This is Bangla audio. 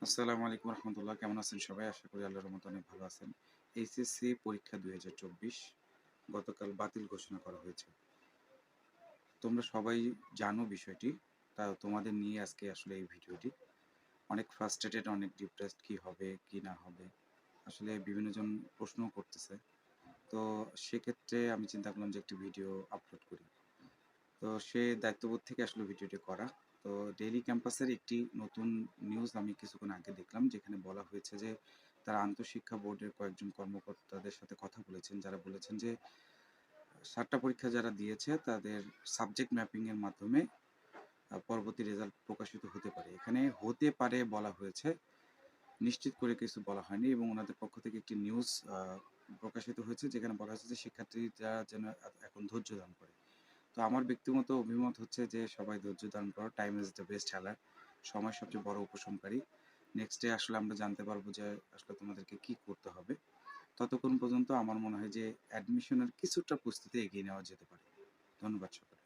আসসালামু আলাইকুম রহমতুল্লাহ। কেমন আছেন সবাই? আশা করি আল্লাহর রহমতে অনেক ভালো আছেন। এইচএসসি পরীক্ষা ২০২৪ গতকাল বাতিল ঘোষণা করা হয়েছে। তোমরা সবাই জানো বিষয়টি। তাও তোমাদের নিয়ে আজকে আসলে এই ভিডিওটি। অনেক ফ্রাস্ট্রেটেড, অনেক ডিপ্রেসড, কি হবে, কি না হবে। আসলে বিভিন্ন জন প্রশ্নও করতেছে। তো সেক্ষেত্রে আমি চিন্তা করলাম যে একটি ভিডিও আপলোড করি। তো সে দায়িত্ববোধ থেকে আসলে ভিডিওটি করা। তো ডেইলি ক্যাম্পাসের একটি নতুন নিউজ আমি কিছুক্ষণ আগে দেখলাম, যেখানে বলা হয়েছে যে তারা আন্তঃশিক্ষা বোর্ডের কয়েকজন কর্মকর্তাদের সাথে কথা বলেছেন, যারা বলেছেন যে ৭টা পরীক্ষা যারা দিয়েছে তাদের সাবজেক্ট ম্যাপিং এর মাধ্যমে পরবর্তী রেজাল্ট প্রকাশিত হতে পারে। এখানে হতে পারে বলা হয়েছে, নিশ্চিত করে কিছু বলা হয়নি। এবং ওনাদের পক্ষ থেকে একটি নিউজ প্রকাশিত হয়েছে, যেখানে বলা হয়েছে যে শিক্ষার্থীরা যেন এখন ধৈর্য ধারণ করে। তো আমার ব্যক্তিগত অভিমত হচ্ছে যে সবাই ধৈর্য ধারণ করো। Time is the best healer. সময় সবচেয়ে বড় উপশমকারী। নেক্সট ডে আসলে আমরা জানতে পারবো যে আসলে তোমাদেরকে কি করতে হবে। ততক্ষণ পর্যন্ত আমার মনে হয় যে অ্যাডমিশনের কিছুটা প্রস্তুতি এগিয়ে নেওয়া যেতে পারে। ধন্যবাদ সকলকে।